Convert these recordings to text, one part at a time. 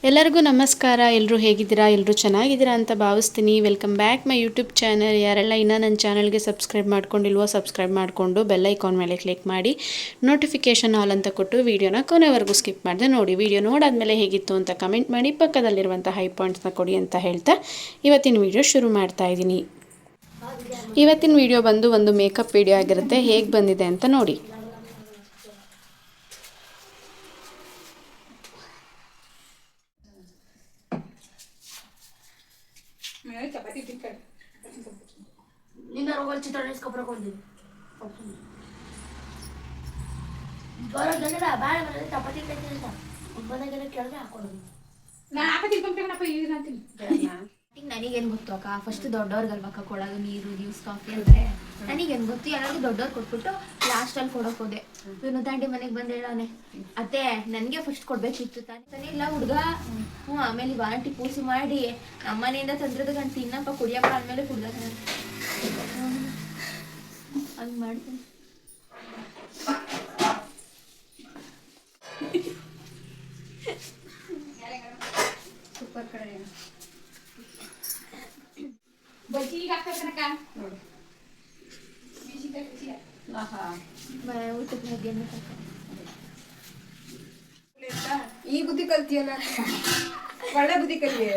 ಎಲ್ಲರಿಗೂ ನಮಸ್ಕಾರ. ಎಲ್ಲರೂ ಹೇಗಿದ್ದೀರಾ? ಎಲ್ಲರೂ ಚೆನ್ನಾಗಿದ್ದೀರಾ ಅಂತ ಭಾವಿಸ್ತೀನಿ. Welcome back my YouTube channel. ಯಾರೆಲ್ಲ ಇನ್ನೂ ನನ್ನ ಚಾನಲ್ಗೆ ಸಬ್ಸ್ಕ್ರೈಬ್ ಮಾಡ್ಕೊಂಡಿಲ್ವೋ ಸಬ್ಸ್ಕ್ರೈಬ್ ಮಾಡಿಕೊಂಡು ಬೆಲ್ ಐಕಾನ್ ಮೇಲೆ ಕ್ಲಿಕ್ ಮಾಡಿ ನೋಟಿಫಿಕೇಷನ್ ಆಲ್ ಅಂತ ಕೊಟ್ಟು ವೀಡಿಯೋನ ಕೊನೆವರೆಗೂ ಸ್ಕಿಪ್ ಮಾಡಿದೆ ನೋಡಿ. ವೀಡಿಯೋ ನೋಡಾದ್ಮೇಲೆ ಹೇಗಿತ್ತು ಅಂತ ಕಮೆಂಟ್ ಮಾಡಿ ಪಕ್ಕದಲ್ಲಿರುವಂಥ ಹೈ ಪಾಯಿಂಟ್ಸ್ನ ಕೊಡಿ ಅಂತ ಹೇಳ್ತಾ ಇವತ್ತಿನ ವೀಡಿಯೋ ಶುರು ಮಾಡ್ತಾ ಇದ್ದೀನಿ. ಇವತ್ತಿನ ವೀಡಿಯೋ ಬಂದು ಒಂದು ಮೇಕಪ್ ವೀಡಿಯೋ ಆಗಿರುತ್ತೆ. ಹೇಗೆ ಬಂದಿದೆ ಅಂತ ನೋಡಿ. ಚಪಾತಿ ತಿನ್ಕೊಂಡು ನಿನ್ನ ರೋಗಲ್ ಚಿತ್ರಾನ್ನ ಇಸ್ಕೊಬರ್ಕೊಂಡಿದ್ದೀನಿ ಬರೋದಲ್ಲ ಬಾಳೆ ಬರೋದು ಚಪಾತಿ ತಿಂತೀನಿ ಅಂತ ಬಂದಾಗೆಲ್ಲ ಕೇಳಿದ್ರೆ ಹಾಕೊಡೋದು. ನಾನು ಹಾಕ ತಿನ್ಕೊಂಡ್ನಪ್ಪ ಈಗ ಅಂತೀನಿ. ನನಗೇನು ಗೊತ್ತು ಅಕ್ಕ, ಫಸ್ಟ್ ದೊಡ್ಡವ್ರಿಗಲ್ವಕ್ಕ ಕೊಡೋದು ನೀರು ಜ್ಯೂಸ್ ಕಾಫಿ ಅಂದರೆ. ನನಗೇನು ಗೊತ್ತು, ಯಾರಾದ್ರೂ ದೊಡ್ಡವ್ರು ಕೊಟ್ಬಿಟ್ಟು ಲಾಸ್ಟಲ್ಲಿ ಕೊಡೋಕೆ ಹೋದೆ. ಇವನು ತಾಂಡಿ ಮನೆಗೆ ಬಂದು ಹೇಳೋನೆ, ಅತ್ತೆ ನನಗೆ ಫಸ್ಟ್ ಕೊಡಬೇಕಿತ್ತು ತಾನೇ ಇಲ್ಲ ಹುಡುಗ. ಆಮೇಲೆ ಇವ ಆಂಟಿ ಪೂಸಿ ಮಾಡಿ ನಮ್ಮನೆಯಿಂದ ತಂದ್ರದ ಗಂಟು ತಿನ್ನಪ್ಪ ಕುಡಿಯಪ್ಪ ಆದ್ಮೇಲೆ ಕುಡ್ದ ಹಂಗೆ ಮಾಡ್ತೀನಿ. ಸೂಪರ್ ಕಡೆ ಬಜ್ಜಿ ಈಗ ಹಾಕ್ತಾರೆ ಕನಕ ನೋಡಿ. ಊಟಕ್ಕೆ ಮಧ್ಯಾಹ್ನ ಈ ಬುದ್ಧಿ ಕಲ್ತಿಯಲ್ಲ, ಒಳ್ಳೆ ಬುದ್ಧಿ ಕಲಿಯೇ.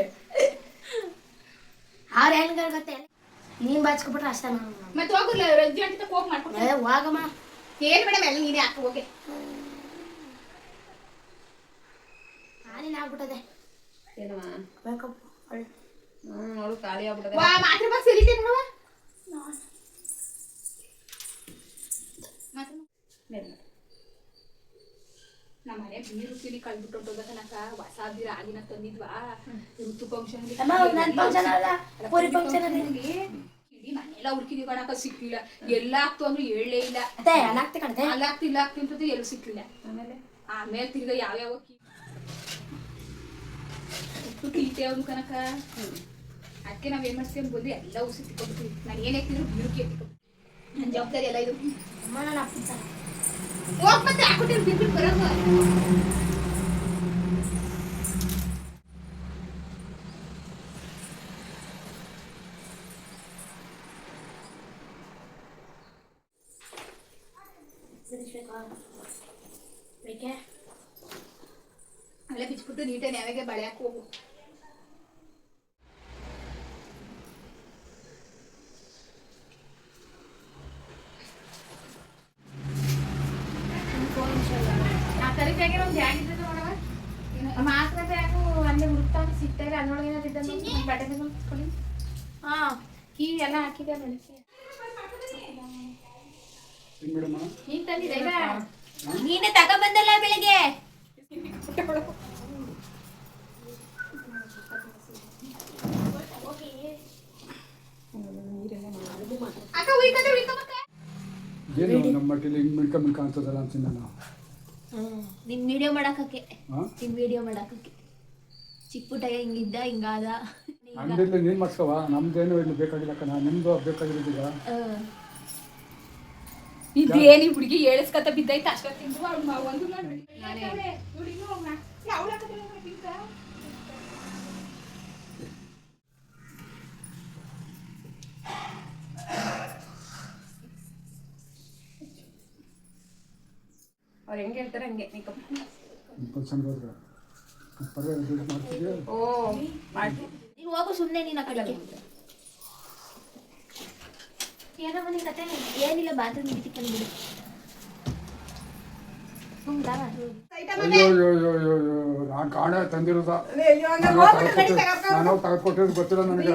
ಅವ್ರು ಹೆಂಗ ಗೊತ್ತೆ, ನೀನ್ ಬಾಚ್ಕೊಬಿಟ್ರೆ ಅಷ್ಟ. ಮತ್ತೆ ಹೋಗುಲ್ಲ ರಜ್ಜಿ ಅಂತ ಹೋಗಿ ಮಾಡ್ಕೊಡ್ತಾರೆ. ಹೋಗಮ್ಮ ಏನ್ ಮೇಡಮ್ ಎಲ್ಲ ನೀನೇ ಹಾಕ ಹೋಗಿ. ನಾನೇನು ಆಗ್ಬಿಟ್ಟದೆ ಮೇಕಪ್ ನೋಡು ಖಾಲಿ ಆಗ್ಬಿಟ್ಟದೆ. ಮಾತ್ರ ಬಾಕ್ಸ್ ಎಲ್ಲಿದೆ ನೋಡುವ. ನಮ್ಮ ಮನೆ ಬೀರು ತಿಳಿ ಕಳ್ಬಿಟ್ಟು ಕನಕ ಹೊಸ ಬೀರ ಆಗಿನ ತಂದಿದ್ವಾ ಋತು ಫಂಕ್ಷನ್ ಇಡೀ ಮನೆಲ್ಲ ಹುಡುಕಿದೀವಿ ಕಣಕ, ಸಿಕ್ಕಿಲ್ಲ. ಎಲ್ಲ ಆಗ್ತು ಅಂದ್ರೆ ಹೇಳಲೇ ಇಲ್ಲ. ಅಲ್ಲಾಗ್ತಿಲ್ಲ ಆಗ್ತಿಂತದ್ದು ಎಲ್ಲೂ ಸಿಕ್ಕಿಲ್ಲ. ಆಮೇಲೆ ತಿರ್ಗ ಯಾವ್ಯಾವ ಕೀತೆ ಅವ್ನು ಕನಕ. ಅದಕ್ಕೆ ನಾವ್ ಏನ್ ಮಾಡ್ತೀವಿ ಬಂದು ಎಲ್ಲ ಉಸಿ ತಿಕ್ಕೊಬಿಡ್ತೀವಿ. ನಾನು ಏನ್ ಹಾಕಿದ್ರು ಬೀರುಕಿ ನನ್ನ ಜವಾಬ್ದಾರಿ ಎಲ್ಲ ಇದು. ಹೋಗ್ ಮತ್ತೆ ಹಾಕ್ಬಿಟ್ಟಿರು ಬಿಟ್ಬಿಟ್ಟು ಬರೋದು. ಅಲ್ಲೇ ಬಿಚ್ಬಿಟ್ಟು ನೀಟಾಗಿ ಯಾವಾಗ ಬಳೆ ಹಾಕಿ ಹೋಗು. ಮಾತ್ರ ಬ್ಯಾಗು ಅಲ್ಲೇ ಹುಡುಕ್ತಾ ಸಿಗ್ತಾರೆ. ಅದ್ರೊಳಗೆ ಬಟ್ಟೆ ತಗೊಂಡು ಕೀ ಎಲ್ಲ ಹಾಕಿದೆ. ನೀನೆ ತಗೊಂಡ್ಬಂದಲ್ಲ ಬೆಳಿಗ್ಗೆ. ನಿನ್ ವಿಡಿಯೋ ಮಾಡಕ್ಕೆ ಚಿಕ್ಕ ಪುಟ್ಟ ಹಿಂಗಿದ್ದ ಹಿಂಗಾದ. ನೀನ್ ಮಾಡ್ಸ್ಕವ, ನಮ್ದೇನು ಇಲ್ಲಿ ಬೇಕಾಗಿಲ್ಲ ಕಣ, ನಿಮ್ದು ಬೇಕಾಗಿರೋದೀಗ. ಇದೇನಿ ಹುಡುಗಿ ಏಳಿಸ್ಕತ ಬಿದ್ದೈತೆ ಅಷ್ಟ ತಿಂದು ಒಂದು ಅವ್ರು ಹೆಂಗೆ ಹೇಳ್ತಾರೆ ಹಂಗೆ ಮೇಕಪ್. ಓ ಮಾಡಿ ನೀನು ಹೋಗು ಸುಮ್ಮನೆ. ನೀನು ಆ ಕಡೆಗೆ ಏನೋ ಮನೆ ಕತೆ ಏನಿಲ್ಲ, ಬಾತ್ರೂಮ್ ಬಿಟ್ಟು ಬಿಡು. ನಾನು ಕಾಣೆ ತಂದಿರೋದ, ನಾನು ತಗೊಟ್ಟಿರೋದು ಗೊತ್ತಿಲ್ಲ ನನಗೆ.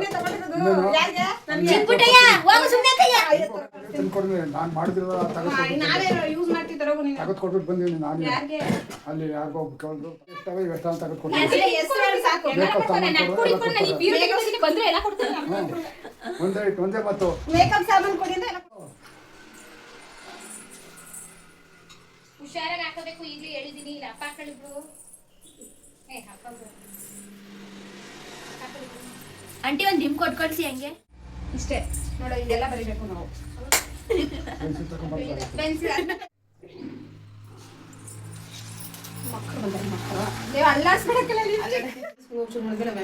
ತಂದ್ಕೊಡ್ತೀನಿ, ನಾನು ಮಾಡಿದಿರೋದ ತಗದ್ಕೊಟ್ಬಿಟ್ಟು ಬಂದೀನಿ. ನಾನು ಅಲ್ಲಿ ಯಾರಿಗೋ ಕೇಳಿದ್ರು ಎಷ್ಟವ ಇವೆಷ್ಟ ಅಂತ ತಗದ್ಕೊಡ್ತೀನಿ. ಒಂದೇ ಮತ್ತು ಮೇಕಪ್ ಸಾಮಾನು ಕೊಡಿ. ಹುಷಾರಾಗಿ ಹಾಕಬೇಕು. ಈಗಲೇ ಹೇಳಿದೀನಿ, ಇಲ್ಲ ಅಪ್ಪ ಹಾಕಳಿಬ್ರು. ಆಂಟಿ ಒಂದು ಡಿಮ್ ಕೊಟ್ಟು ಕಳಿಸಿ. ಹಂಗೆ ಇಷ್ಟೇ ನೋಡ, ಇದೆಲ್ಲ ಬರೀಬೇಕು ನಾವು. ಪೆನ್ಸಿಲ್ ಮಕ್ಕಳು ಬಂದಾರೆ ಮಕ್ಕಳು ನೀವು ಅಲ್ಲಾಡ್ಸ್ಬಿಡಕ್ಕಿಲ್ಲ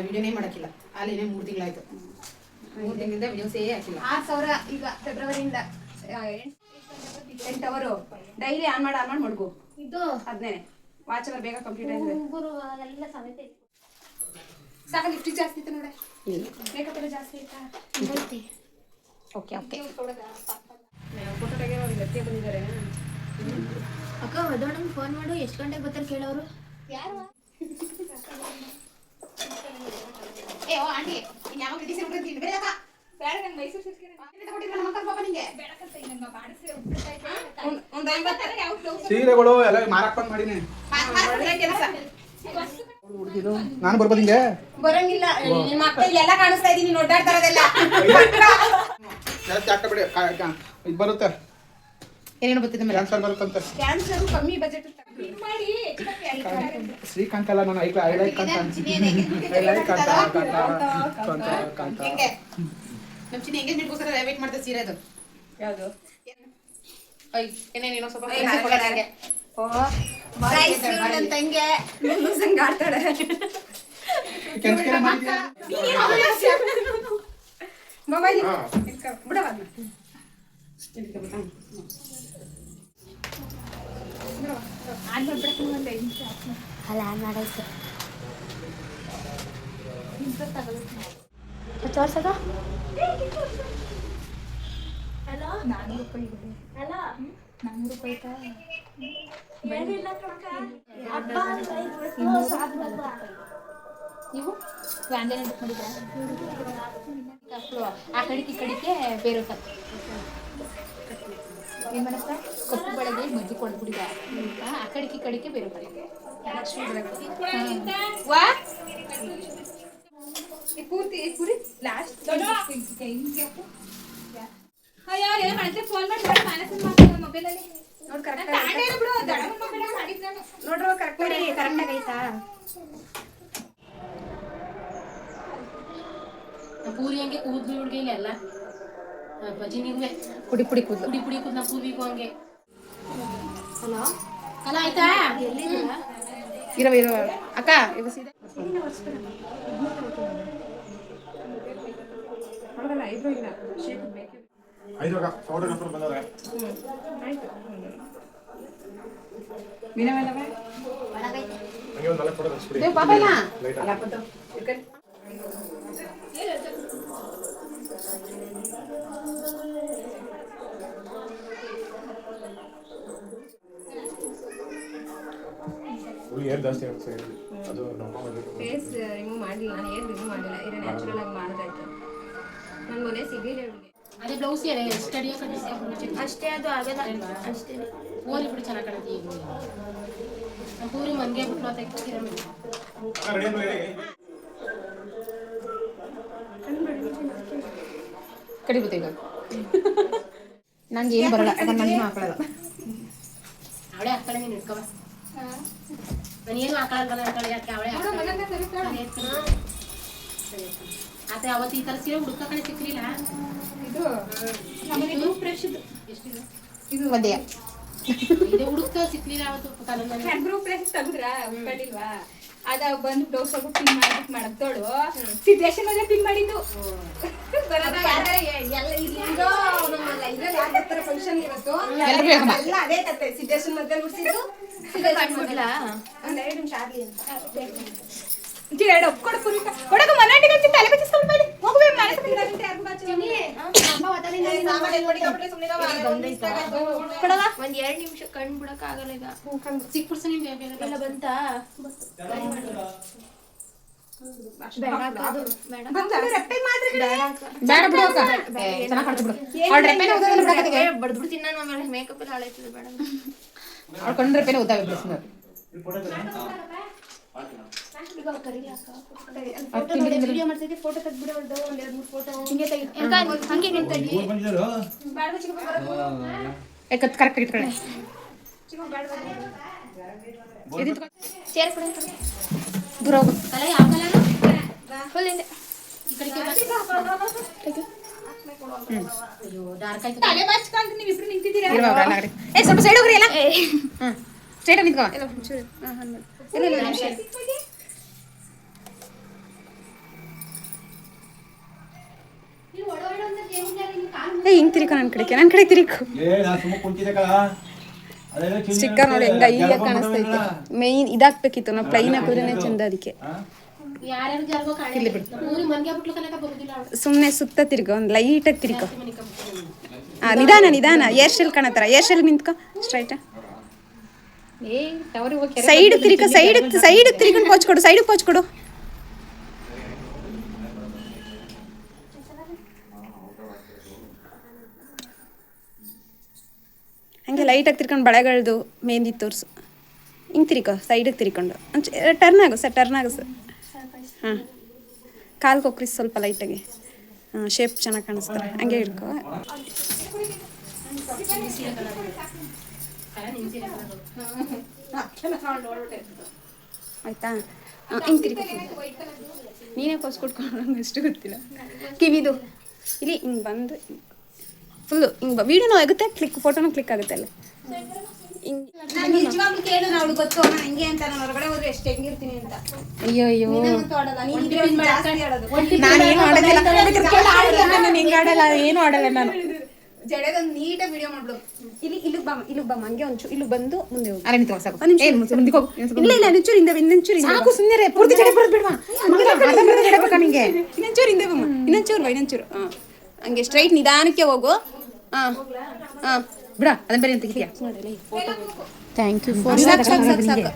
ವಿಡಿಯೋನೇ ಮಾಡಕ್ಕಿಲ್ಲ ಅಲ್ಲಿನೇ 3 ತಿಂಗಳಾಯ್ತು 3 ತಿಂಗಳಿಂದ ವಿಡಿಯೋಸೇ ಹಾಕಿಲ್ಲ 6,000 ಈಗ ಫೆಬ್ರವರಿಯಿಂದ 8 ಅವರು ಡೈಲಿ ಆನ್ ಮಾಡಿ ಮಡ್ಗು ಇದು ಅದನ್ನೇ ವಾಚ್ ಅವರ್ ಬೇಗ ಕಂಪ್ಲೀಟ್ ಆಗಿದೆ ಎಲ್ಲ ಸಮೇತ ಸಾಕ ಲಿಫ್ಟಿಗೆ ಜಾಸ್ತಿ ಇತ್ತು ನೋಡೆ ಮೇಕಪ್ ಎಲ್ಲ ಜಾಸ್ತಿ ಆಯ್ತಾ ಓಕೆ ಫೋಟೋ ತೆಗೆಯೋ ಗಟ್ಟಿ ಬಂದಿದ್ದಾರೆ ಅಕ್ಕ ಮಧುವಣ್ಣಂಗೆ ಫೋನ್ ಮಾಡು ಎಷ್ಟು ಗಂಟೆಗೆ ಬರ್ತಾರೆ ಕೇಳೋರು ಯಾರು ಏ ಓ ಆಂಟಿ ಯಾವ ಗಿಡಿ ಸಿರ್ಬಿಟ್ಟು ತಿಂಡಿ ಬೇಡ ಬೇಡ ನಂಗೆ ಮೈಸೂರು ಸಿಕ್ಕಿದೆ ಕೊಟ್ಟಿದ್ರೆ ನಮ್ಮ ಮಕ್ಕಳ ಪಾಪ ನಿಂಗೆ ಬೇಡಕ್ಕಂತ ಇನ್ನೊಂದು ಮಾಡಿಸಿ ಒಂದು 50 ಯಾವ ಬ್ಲೌಸ್ ಸೀರೆಗಳು ಎಲ್ಲ ಮಾರಾಕೊಂಡು ಮಾಡೀನಿ. ಒಳ್ಳೆ ಕೆಲಸ ನಾನು ಬರ್ಬೋದು ಹಿಂಗೆ ಬರಂಗಿಲ್ಲ ನಿಮ್ಮ ಅಕ್ಕ ಇಲ್ಲೆಲ್ಲ ಕಾಣಿಸ್ತಾ ಇದೀನಿ ನೋಡ್ದಾಡ್ತಾ ಇರೋದೆಲ್ಲ ಬಿಡಿ ಇದು ಬರುತ್ತೆ ಏನೇನು ಬರ್ತಿದೆ ಮೇಲೆ ಕ್ಯಾನ್ಸರ್ ಬರುತ್ತಂತೆ. ಕ್ಯಾನ್ಸರ್ ಕಮ್ಮಿ ಬಜೆಟ್ ಮಾಡಿ ಶ್ರೀಕಾಂತ್ ಅಲ್ಲ ನಾನು ಐಲೈಕ್ ಕಾಂತ ಹೆಂಗೆ ನಮ್ಮ ಚಿನ್ನ ಎಂಗೇಜ್ಮೆಂಟ್ಗೋಸ್ಕರ ವೇಟ್ ಮಾಡ್ತಾ ಸೀರೆ ಅದು ಯಾವುದು ಏನೇನೇನೋ ಸ್ವಲ್ಪ ಓ ನನ್ನ ತಂಗೆ ಲೂಸಂಗ್ ಆಡ್ತಾಳೆ ಮೊಬೈಲ್ ಬಿಡವ ಅಲ್ಲ ಮಾಡಾಯ್ತು ತೋರ್ಸಕ ಹಲೋ 400 ರೂಪಾಯಿ ಹಲೋ 400 ರೂಪಾಯಿ ಏನಿಲ್ಲ ಅಪ್ಪ ನೀವು ಆನ್ಲೈನ್ ಬುಕ್ ಮಾಡಿದ್ರಾ ಆ ಕಡೆಗೆ ಈ ಕಡೆಗೆ ಬೇರೆ ಏನು ಮಾಡಪ್ಪ ಕಪ್ಪು ಬೆಳಗ್ಗೆ ಮಜ್ಜಿ ಕೊಡ್ಬಿಟ್ಟಿದ ಆ ಕಡೆಗೆ ಈ ಕಡೆಗೆ ಬೇರೆ ಪೂರ್ತಿ ಪೂರಿ ಲಾಸ್ಟ್ ಫೋನ್ ಮಾಡಿ ಮೊಬೈಲಲ್ಲಿ ನೋಡಿ ಕರೆಕ್ಟ್ ನೋಡ್ರಿ ಕರೆಕ್ಟ್ ಆಗೈತಾ ಪೂರಿ ಹಂಗೆ ಕೂದ್ಲು ಹುಡುಗಿ ಇಲ್ಲ ಬಜಿನಿಗೂ ಪುಡಿ ಪುಡಿ ಕೂದಲು ಪುಡಿ ಪುಡಿ ಕೂದ್ಲು ಪೂರಿಗೂ ಹಂಗೆ ಹಲೋ ಅಲ್ಲ ಆಯ್ತಾ ಎಲ್ಲಿದ್ದೀರಾ ಇರೋ ಅಕ್ಕ ಇವ ಸೀದಾ ಹೊರಗಲ್ಲ ಐಬ್ರೋ ಇಲ್ಲ ಶೇಪ್ ಬೇಕು ಐದೋಗ ಫೋಟೋಗ್ರಾಫರ್ ಬಂದವ್ರೆ. ಆಯ್ತು ಮೀನವೇನವೆ ಹಂಗೆ ಒಂದು 4 ಫೋಟೋ ತೆಗೆಸ್ಬಿಡಿ. ದೇವ್ ಪಾಪ ಇಲ್ಲ ಅಲ್ಲ ಪಟ್ಟು ಇರ್ಕಲ್ಲಿ ಹುಡುಗಿ ಏರ್ ಜಾಸ್ತಿ ಆಗುತ್ತೆ ಅದು ನಮ್ಮ ಫೇಸ್ ರಿಮೂವ್ ಮಾಡಿಲ್ಲ ನಾನು ಏನು ರಿಮೂವ್ ಮಾಡಿಲ್ಲ ಇರೋ ನ್ಯಾಚುರಲ್ ಆಗಿ ಮಾಡಿದ್ರಾಯ್ತು ನನ್ನ ಮೊನ್ನೆ ಸಿಗಲಿಲ್ಲ ಇವಳಿಗೆ ಅದೇ ಬ್ಲೌಸ್ ಏನೇ ಸ್ಟಡಿಯೋ ಅಷ್ಟೇ ಅದು ಆಗಲ್ಲ ಅಷ್ಟೇ ಪೂರಿ ಬಿಟ್ಟು ಚೆನ್ನಾಗಿ ಕಾಣುತ್ತೆ ಈಗ ನಮ್ಮ ಪೂರಿ ಮಂಗೆ ಬಿಟ್ಟು ತೆಗ್ದಿರ ಕಡಿಗುತ್ತೆ ಈಗ ನಂಗೆ ಏನು ಬರಲ್ಲ ನಾನು ಹಾಕೊಳ್ಳಲ್ಲ ಅವಳೇ ಹಾಕೊಳ್ಳ ನೀನು ಇಟ್ಕೋ ನಾನೇನು ಹಾಕೊಳ್ಳಲ್ಲ ಹಾಕೊಳ್ಳಿ ಯಾಕೆ ಅವಳೇ ಆದ್ರೆ ಅವತ್ತು ಈ ಥರ ಸೀರೆ ಹುಡುಕ ಕಡೆ ಸಿಕ್ಕಲಿಲ್ಲ ಇದು ಫ್ರೆಶ್ ಎಷ್ಟಿದೆ ಇದು ಒಂದೇ ಇದು ಹುಡುಕ ಸಿಕ್ಕಲಿಲ್ಲ ಅವತ್ತು ತಲೆ ಗ್ರೂಪ್ ಫ್ರೆಶ್ ತೆಗೆದ್ರಾ ಉಳ್ಕೊಂಡಿಲ್ವಾ ಅದ ಬಂದು ಬ್ಲೌಸ್ ಹಾಕಿ ಪಿನ್ ಮಾಡ್ಬಿಟ್ಟು ಮಾಡಕ್ತೋಳು ಸಿದ್ದೇಶನ್ ಮದುವೆ ಪಿನ್ ಮಾಡಿದ್ದು ಫಂಕ್ಷನ್ ಇವತ್ತು ಎಲ್ಲ ಅದೇ ತತ್ತೆ ಸಿದ್ದೇಶನ್ ಮದುವೆ ಬಿಡ್ಸಿದ್ದು ಒಂದ್ 2 ನಿಮಿಷ ಆಗ್ಲಿ ಅಂತ ಎರಡು ಒಪ್ಕೊಡು ಪುರಿಕ ಕೊಡಕು ಮನಾಟಿಗೆ ತಲೆ ಬಚ್ಚಿಸ್ಕೊಂಡು ಮಾಡಿ ಹೋಗುವೆ ಮನೆ ಒಂದ್ 2 ನಿಮಿಷ ಕಣ್ ಬಿಡಕ್ ಆಗಲ್ಲ ಈಗ ಸಿಕ್ಬಿಡ್ಸ ನೀವು ಎಲ್ಲ ಬಂತಾ ಬೇಡ ಅಕ್ಕ, ಅದು ಬೇಡ ಬೇಡ ಬಿಡು ಅಕ್ಕ ಚೆನ್ನಾಗಿ ಕಾಣ್ತು ಬಿಡು ಅವಳ ರೆಪ್ಪೆನೇ ಓದೋದಿಲ್ಲ ಬಿಡಕತ್ತಿಗೆ ಬಡ್ದ್ಬಿಡ್ತೀನಿ ನಾನು ಆಮೇಲೆ ಮೇಕಪ್ ಎಲ್ಲ ಹಾಳಾಯ್ತದೆ ಬೇಡ ಅವಳ ಕಣ್ಣು ರೆಪ್ಪೆನೇ ಓದಾವೆ ಬಿಡಿಸ್ನ ವಿಡಿಯೋ ಮಾಡ್ತಿದ್ದೆ ಫೋಟೋ ತೆಗ್ದ್ಬಿಡು ಅವ್ಳ್ದು ಒಂದ್ 2-3 ಫೋಟೋ ಹಿಂಗೆ ತೆಗಿ ಹಂಗೆ ನಿಂತಲ್ಲಿ ಕರೆಕ್ಟ್ ಇಟ್ಕೊಳ್ಳಿ ಚೇರ್ ಕೊಡಿ ದೂರ ಹೋಗು ಕಲ ಯಾವ ಕಲರು ಫುಲ್ ಹಿಂದೆ ಈ ಕಡೆಗೆ ಅಯ್ಯೋ ಡಾರ್ಕ್ ಆಯ್ತು ತಲೆ ಬಾಚ್ಕೊಂಡು ನೀವು ಇಬ್ರು ನಿಂತಿದ್ದೀರಾ ಸ್ವಲ್ಪ ಸೈಡ್ ಹೋಗ್ರಿ ಎಲ್ಲ ಸ್ಟ್ರೈಟ್ ನಿಂತ್ಕೋ ಎಲ್ಲ ಒಂಚೂರು ಇಲ್ಲ ಹಿಂಗ್ ತಿರ್ಕೊ ನನ್ನ ಕಡೆ ತಿರ್ಕೊ ಸ್ಟಿಕ್ಕರ್ ನೋಡಿ ಹೆಂಗ ಈಗ ಕಾಣಿಸ್ತೈತೆ ಮೇನ್ ಇದಾಕ್ಬೇಕಿತ್ತು ನಾವು ಪ್ಲೈನ್ ಹಾಕಿದ್ರೇನೆ ಚಂದ ಅದಕ್ಕೆ ಸುಮ್ಮನೆ ಸುತ್ತ ತಿರ್ಗೋ ಒಂದು ಲೈಟಾಗಿ ತಿರ್ಕೊ ನಿಧಾನ ಏರ್ ಶೆಲ್ ಕಾಣತ್ತಾರ ಏರ್ ಶೆಲ್ ನಿಂತ್ಕೊ ಸ್ಟ್ರೈಟ್ ಸೈಡ್ ತಿರ್ಕೊ ಸೈಡ್ ತಿರ್ಕೊಂಡು ಪೋಚ್ ಕೊಡು ಹಂಗೆ ಲೈಟಾಗಿ ತಿರ್ಕೊಂಡು ಬಳೆಗಳದು ಮೆಹಂದಿ ತೋರಿಸು ಹಿಂಗೆ ತಿರ್ಕೊ ಸೈಡಿಗೆ ತಿರ್ಕೊಂಡು ಟರ್ನ್ ಆಗು ಸರ್ ಹಾಂ ಕಾಲು ಕೊಕ್ರಿಸ್ ಸ್ವಲ್ಪ ಲೈಟಾಗಿ ಹಾಂ ಶೇಪ್ ಚೆನ್ನಾಗಿ ಕಾಣಿಸ್ತಾರೆ ಹಂಗೆ ಹಿಡ್ಕೊ ಆಯಿತಾ ಹಿಂಗೆ ತಿರ್ಕೊ ನೀನೇ ಪೋಸ್ ಕೊಟ್ಕೊಂಡು ನಂಗೆ ಎಷ್ಟು ಗೊತ್ತಿಲ್ಲ ಕಿವಿದು ಇಲ್ಲಿ ಹಿಂಗೆ ಬಂದು ಫುಲ್ಲು ಹಿಂಗೆ ವೀಡಿಯೋನೂ ಆಗುತ್ತೆ ಫೋಟೋನೂ ಕ್ಲಿಕ್ ಆಗುತ್ತೆ ಅಲ್ಲ ನಿಜವಾಗ್ಲೂ ಕೇಳು ಅವಳು ಗೊತ್ತು ಹಂಗೆ ಅಂತ ನಾನು ಹೊರಗಡೆ ಹೋದ್ರೆ ಎಷ್ಟು ಹೆಂಗಿರ್ತೀನಿ ಅಂತ ಅಯ್ಯೋ ಏನು ಆಡಲ್ಲ ನಾನು ಜಡೆದೊಂದು ನೀಟಾಗಿ ವಿಡಿಯೋ ಮಾಡ್ಬಿಡು ಇಲ್ಲಿಗೆ ಬಾ ಹಂಗೆ ಒಂಚೂರು ಇಲ್ಲಿ ಬಂದು ಮುಂದೆ ಹೋಗಿ ಇಲ್ಲ ಒಂಚೂರು ಇನ್ನೊಂಚೂರು ಸುಮ್ಮನೆ ಪೂರ್ತಿ ಜಡೆ ಬರೋದು ಬಿಡ್ವಾ ನಿಂಗೆ ಇನ್ನೊಂಚೂರು ಹಾಂ ಹಂಗೆ ಸ್ಟ್ರೈಟ್ ನಿಧಾನಕ್ಕೆ ಹೋಗು ಹಾಂ ಬಿಡ ಅದನ್ನ ಬೇರೆ ಅಂತ ಥ್ಯಾಂಕ್ ಯು ಫಾರ್ ಸಾಕು